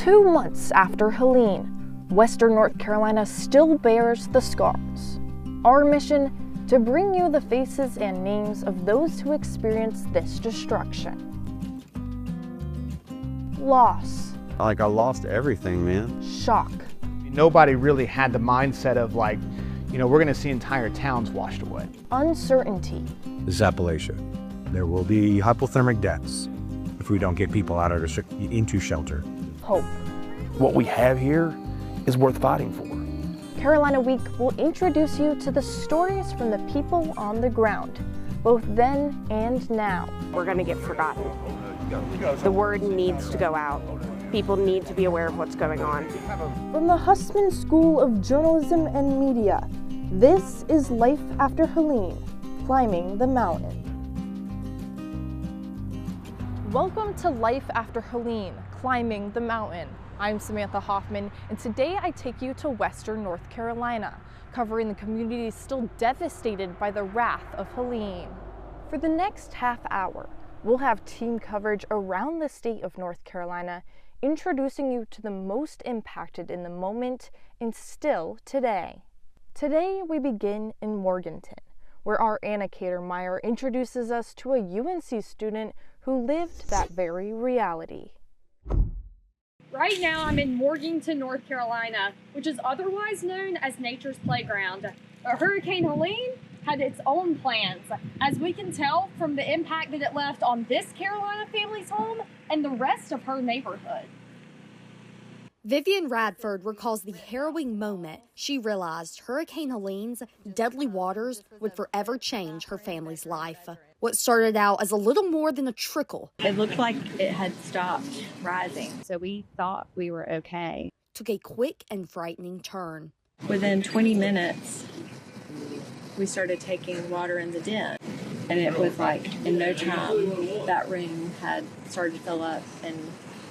2 months after Helene, Western North Carolina still bears the scars. Our mission, to bring you the faces and names of those who experienced this destruction. Loss. I lost everything, man. Shock. Nobody really had the mindset of we're going to see entire towns washed away. Uncertainty. This is Appalachia. There will be hypothermic deaths if we don't get people out into shelter. Hope. What we have here is worth fighting for. Carolina Week will introduce you to the stories from the people on the ground, both then and now. We're going to get forgotten. The word needs to go out. People need to be aware of what's going on. From the Hussman School of Journalism and Media, this is Life After Helene, Climbing the Mountain. Welcome to Life After Helene, Climbing the Mountain. I'm Samantha Hoffman, and today I take you to Western North Carolina, covering the communities still devastated by the wrath of Helene. For the next half hour, we'll have team coverage around the state of North Carolina, introducing you to the most impacted in the moment and still today. Today we begin in Morganton, where our Anna Catermeyer introduces us to a UNC student who lived that very reality. Right now I'm in Morganton, North Carolina, which is otherwise known as Nature's Playground. Hurricane Helene had its own plans, as we can tell from the impact that it left on this Carolina family's home and the rest of her neighborhood. Vivian Radford recalls the harrowing moment she realized Hurricane Helene's deadly waters would forever change her family's life. What started out as a little more than a trickle. It looked like it had stopped rising, so we thought we were okay. Took a quick and frightening turn. Within 20 minutes, we started taking water in the den, and it was in no time that room had started to fill up and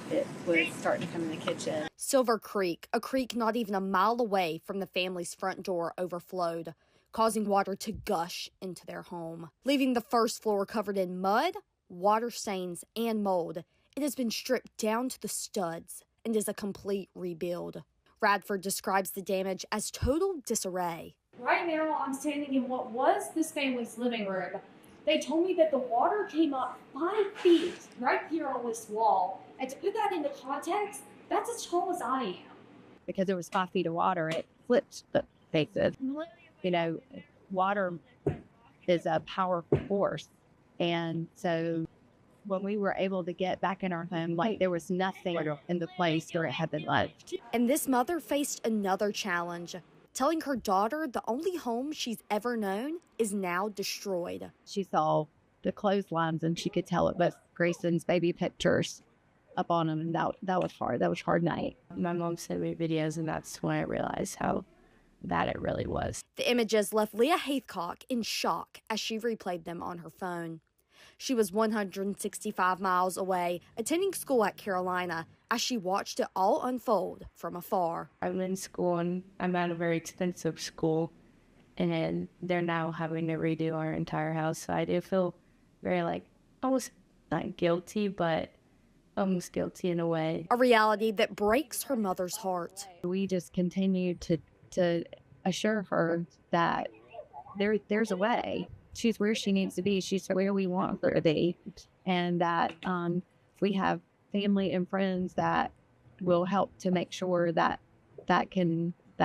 it was starting to come in the kitchen. Silver Creek, a creek not even a mile away from the family's front door, overflowed, causing water to gush into their home. Leaving the first floor covered in mud, water stains, and mold, it has been stripped down to the studs and is a complete rebuild. Radford describes the damage as total disarray. Right now I'm standing in what was this family's living room. They told me that the water came up 5 feet right here on this wall. And to put that into context, that's as tall as I am. Because there was 5 feet of water, it flipped the faces. Water is a powerful force. And so when we were able to get back in our home, there was nothing in the place where it had been left. And this mother faced another challenge, telling her daughter the only home she's ever known is now destroyed. She saw the clotheslines and she could tell it was Grayson's baby pictures up on them, and that was hard. That was a hard night. My mom sent me videos, and that's when I realized how bad it really was. The images left Leah Haithcock in shock as she replayed them on her phone. She was 165 miles away, attending school at Carolina, as she watched it all unfold from afar. I'm in school, and I'm at a very expensive school, and they're now having to redo our entire house. So I do feel very, almost not guilty, but almost guilty in a way. A reality that breaks her mother's heart. We just continue to assure her that there's a way. She's where she needs to be. She's where we want her to be. And that we have family and friends that will help to make sure that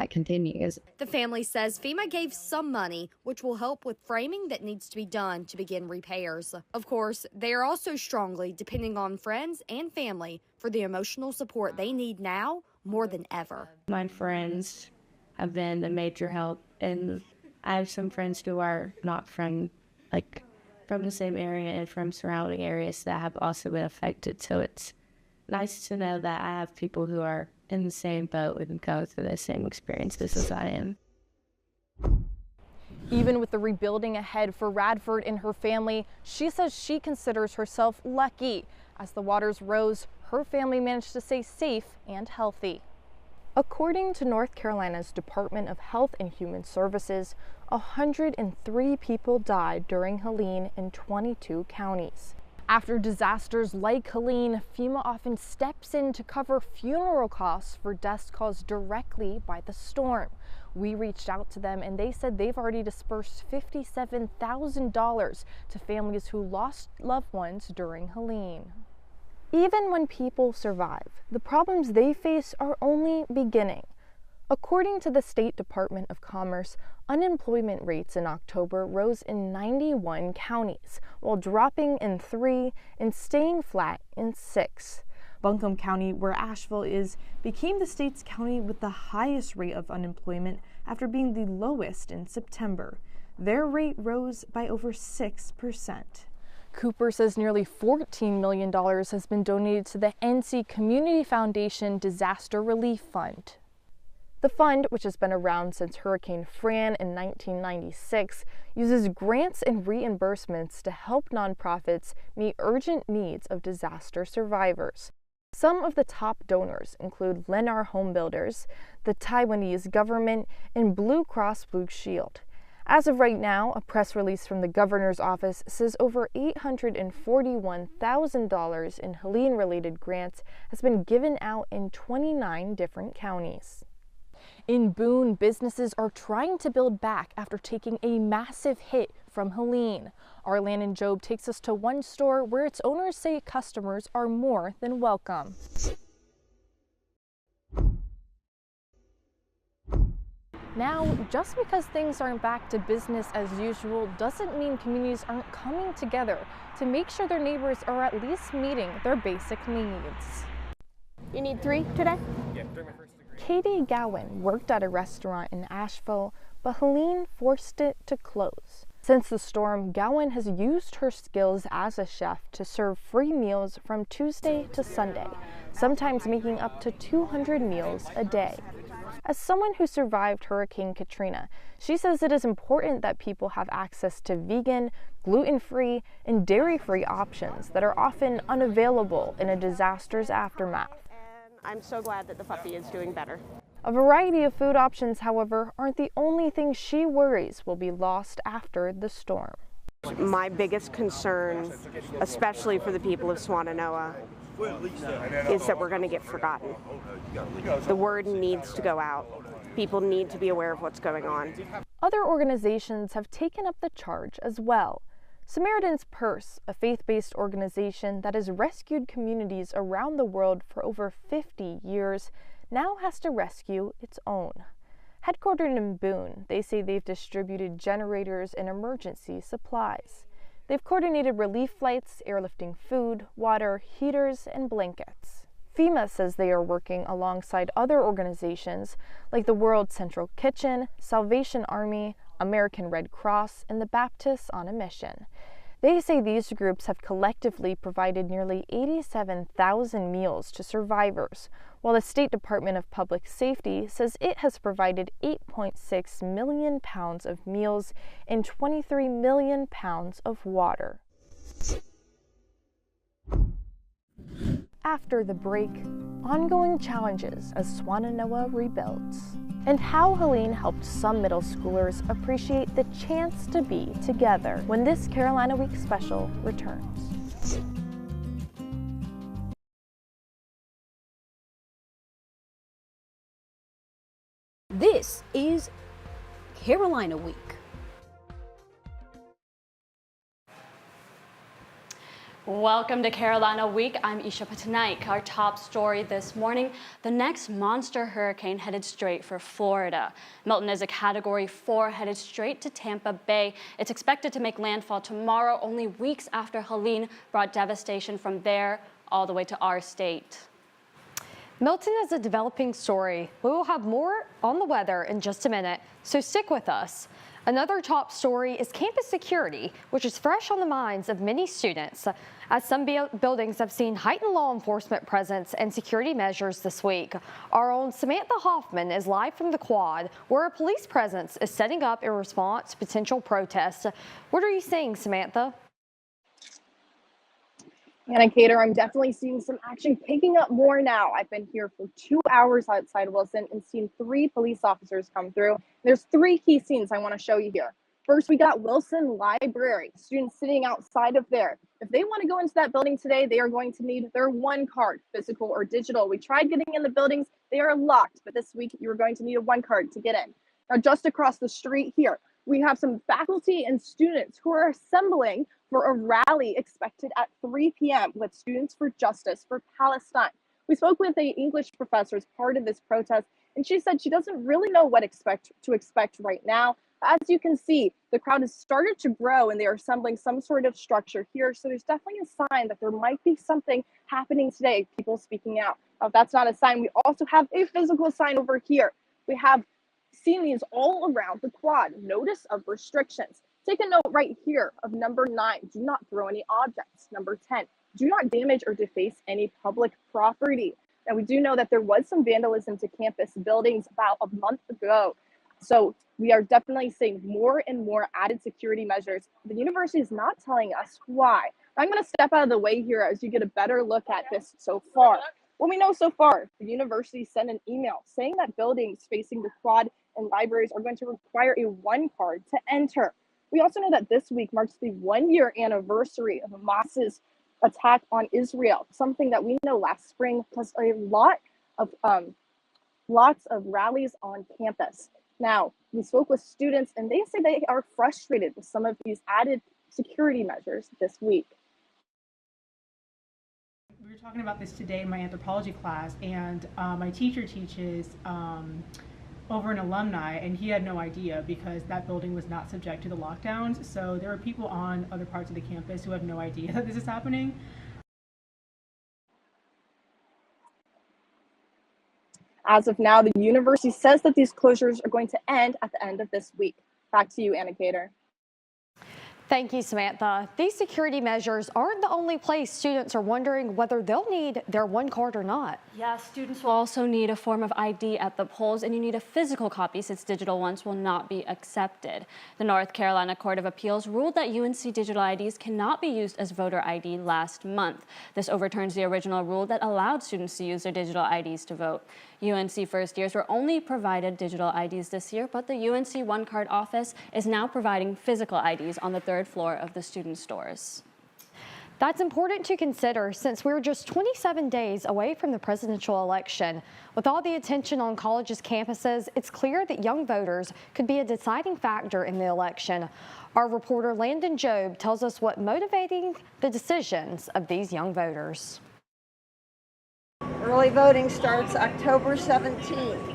continues. The family says FEMA gave some money, which will help with framing that needs to be done to begin repairs. Of course, they are also strongly depending on friends and family for the emotional support they need now more than ever. My friends have been a major help, and I have some friends who are not from the same area and from surrounding areas that have also been affected. So it's nice to know that I have people who are in the same boat and go through the same experiences as I am. Even with the rebuilding ahead for Radford and her family, she says she considers herself lucky. As the waters rose, her family managed to stay safe and healthy. According to North Carolina's Department of Health and Human Services, 103 people died during Helene in 22 counties. After disasters like Helene, FEMA often steps in to cover funeral costs for deaths caused directly by the storm. We reached out to them and they said they've already dispersed $57,000 to families who lost loved ones during Helene. Even when people survive, the problems they face are only beginning. According to the State Department of Commerce, unemployment rates in October rose in 91 counties, while dropping in 3 and staying flat in 6. Buncombe County, where Asheville is, became the state's county with the highest rate of unemployment after being the lowest in September. Their rate rose by over 6%. Cooper says nearly $14 million has been donated to the NC Community Foundation Disaster Relief Fund. The fund, which has been around since Hurricane Fran in 1996, uses grants and reimbursements to help nonprofits meet urgent needs of disaster survivors. Some of the top donors include Lennar Home Builders, the Taiwanese government, and Blue Cross Blue Shield. As of right now, a press release from the governor's office says over $841,000 in Helene-related grants has been given out in 29 different counties. In Boone, businesses are trying to build back after taking a massive hit from Helene. Our Landon Job takes us to one store where its owners say customers are more than welcome. Now, just because things aren't back to business as usual doesn't mean communities aren't coming together to make sure their neighbors are at least meeting their basic needs. You need 3 today? Yeah, during my first degree. Katie Gowan worked at a restaurant in Asheville, but Helene forced it to close. Since the storm, Gowan has used her skills as a chef to serve free meals from Tuesday to Sunday, sometimes making up to 200 meals a day. As someone who survived Hurricane Katrina, she says it is important that people have access to vegan, gluten-free, and dairy-free options that are often unavailable in a disaster's aftermath. I'm so glad that the puppy is doing better. A variety of food options, however, aren't the only thing she worries will be lost after the storm. My biggest concern, especially for the people of Swannanoa, is that we're going to get forgotten. The word needs to go out. People need to be aware of what's going on. Other organizations have taken up the charge as well. Samaritan's Purse, a faith-based organization that has rescued communities around the world for over 50 years, now has to rescue its own. Headquartered in Boone, they say they've distributed generators and emergency supplies. They've coordinated relief flights, airlifting food, water, heaters, and blankets. FEMA says they are working alongside other organizations like the World Central Kitchen, Salvation Army, American Red Cross, and the Baptists on a Mission. They say these groups have collectively provided nearly 87,000 meals to survivors, while the State Department of Public Safety says it has provided 8.6 million pounds of meals and 23 million pounds of water. After the break, ongoing challenges as Swannanoa rebuilds, and how Helene helped some middle schoolers appreciate the chance to be together when this Carolina Week special returns. This is Carolina Week. Welcome to Carolina Week. I'm Isha Patanaik. Our top story this morning, the next monster hurricane headed straight for Florida. Milton is a Category 4 headed straight to Tampa Bay. It's expected to make landfall tomorrow, only weeks after Helene brought devastation from there all the way to our state. Milton is a developing story. We will have more on the weather in just a minute, so stick with us. Another top story is campus security, which is fresh on the minds of many students, as some buildings have seen heightened law enforcement presence and security measures this week. Our own Samantha Hoffman is live from the Quad, where a police presence is setting up in response to potential protests. What are you seeing, Samantha? Anna Cater, I'm definitely seeing some action picking up more now. I've been here for 2 hours outside Wilson and seen 3 police officers come through. There's 3 key scenes I want to show you here. First, we got Wilson Library, students sitting outside of there. If they want to go into that building today, they are going to need their one card, physical or digital. We tried getting in the buildings, they are locked, but this week you're going to need a one card to get in. Now, just across the street here, we have some faculty and students who are assembling for a rally expected at 3 p.m. with Students for Justice for Palestine. We spoke with an English professor as part of this protest, and she said she doesn't really know what to expect right now. As you can see, the crowd has started to grow and they are assembling some sort of structure here. So there's definitely a sign that there might be something happening today, people speaking out. Now, if that's not a sign, we also have a physical sign over here. We have seen these all around the quad. Notice of restrictions. Take a note right here of number 9, do not throw any objects. Number 10, do not damage or deface any public property. Now, we do know that there was some vandalism to campus buildings about a month ago. So we are definitely seeing more and more added security measures. The university is not telling us why. I'm going to step out of the way here as you get a better look at this so far. What we know so far, the university sent an email saying that buildings facing the quad and libraries are going to require a one card to enter. We also know that this week marks the 1-year anniversary of Hamas's attack on Israel, something that we know last spring was a lots of rallies on campus. Now, we spoke with students and they say they are frustrated with some of these added security measures this week. We were talking about this today in my anthropology class, and my teacher teaches over an alumni, and he had no idea because that building was not subject to the lockdowns. So there are people on other parts of the campus who have no idea that this is happening. As of now, the university says that these closures are going to end at the end of this week. Back to you, Anna Cater. Thank you, Samantha. These security measures aren't the only place students are wondering whether they'll need their one card or not. Yeah, students will also need a form of ID at the polls, and you need a physical copy since digital ones will not be accepted. The North Carolina Court of Appeals ruled that UNC digital IDs cannot be used as voter ID last month. This overturns the original rule that allowed students to use their digital IDs to vote. UNC first years were only provided digital IDs this year, but the UNC One Card office is now providing physical IDs on the 3rd floor of the student stores. That's important to consider since we're just 27 days away from the presidential election. With all the attention on colleges' campuses, it's clear that young voters could be a deciding factor in the election. Our reporter Landon Jobe tells us what motivating the decisions of these young voters. Early voting starts October 17th.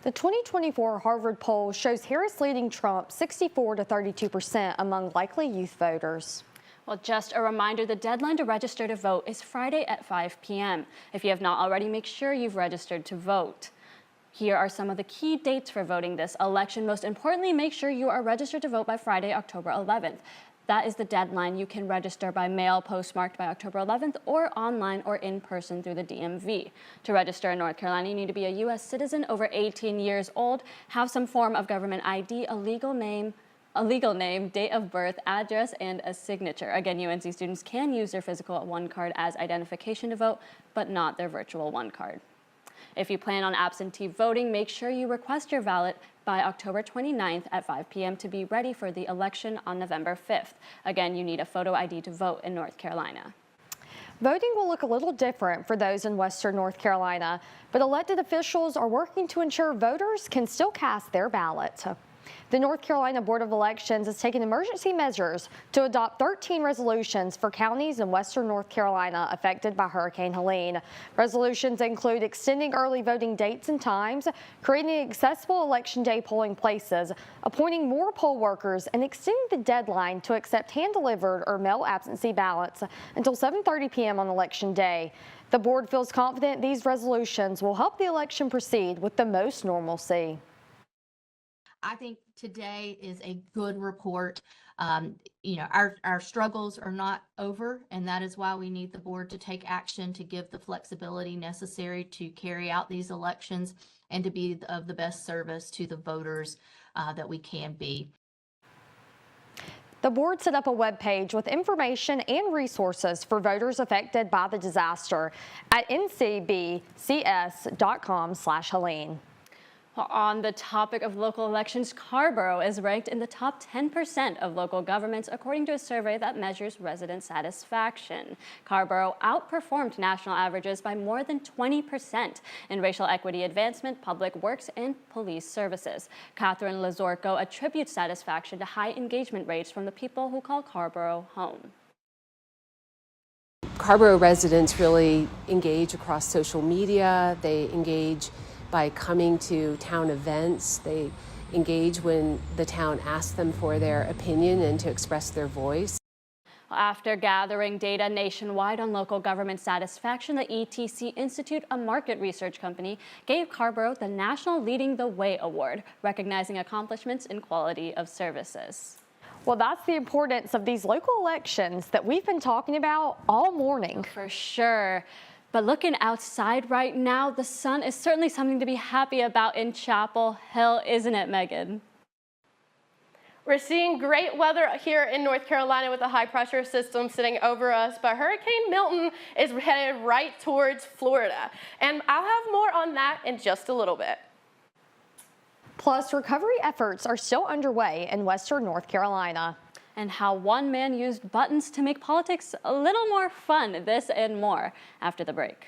The 2024 Harvard poll shows Harris leading Trump 64 to 32% among likely youth voters. Well, just a reminder, the deadline to register to vote is Friday at 5 p.m. If you have not already, make sure you've registered to vote. Here are some of the key dates for voting this election. Most importantly, make sure you are registered to vote by Friday, October 11th. That is the deadline. You can register by mail postmarked by October 11th or online or in person through the DMV. To register in North Carolina, you need to be a U.S. citizen over 18 years old, have some form of government ID, a legal name, date of birth, address, and a signature. Again, UNC students can use their physical one card as identification to vote, but not their virtual one card. If you plan on absentee voting, make sure you request your ballot by October 29th at 5 p.m. to be ready for the election on November 5th. Again, you need a photo ID to vote in North Carolina. Voting will look a little different for those in Western North Carolina, but elected officials are working to ensure voters can still cast their ballot. The North Carolina Board of Elections has taken emergency measures to adopt 13 resolutions for counties in Western North Carolina affected by Hurricane Helene. Resolutions include extending early voting dates and times, creating accessible Election Day polling places, appointing more poll workers, and extending the deadline to accept hand-delivered or mail absentee ballots until 7:30 p.m. on Election Day. The board feels confident these resolutions will help the election proceed with the most normalcy. I think today is a good report. You know, our struggles are not over, and that is why we need the board to take action to give the flexibility necessary to carry out these elections and to be of the best service to the voters that we can be. The board set up a webpage with information and resources for voters affected by the disaster at ncbcs.com/Helene. On the topic of local elections, Carrboro is ranked in the top 10% of local governments according to a survey that measures resident satisfaction. Carrboro outperformed national averages by more than 20% in racial equity advancement, public works, and police services. Catherine Lazorko attributes satisfaction to high engagement rates from the people who call Carrboro home. Carrboro residents really engage across social media. They engage by coming to town events. They engage when the town asks them for their opinion and to express their voice. After gathering data nationwide on local government satisfaction, the ETC Institute, a market research company, gave Carrboro the National Leading the Way Award, recognizing accomplishments in quality of services. Well, that's the importance of these local elections that we've been talking about all morning. For sure. But looking outside right now, the sun is certainly something to be happy about in Chapel Hill, isn't it, Megan? We're seeing great weather here in North Carolina with a high pressure system sitting over us, but Hurricane Milton is headed right towards Florida. And I'll have more on that in just a little bit. Plus, recovery efforts are still underway in Western North Carolina. And how one man used buttons to make politics a little more fun. This and more after the break.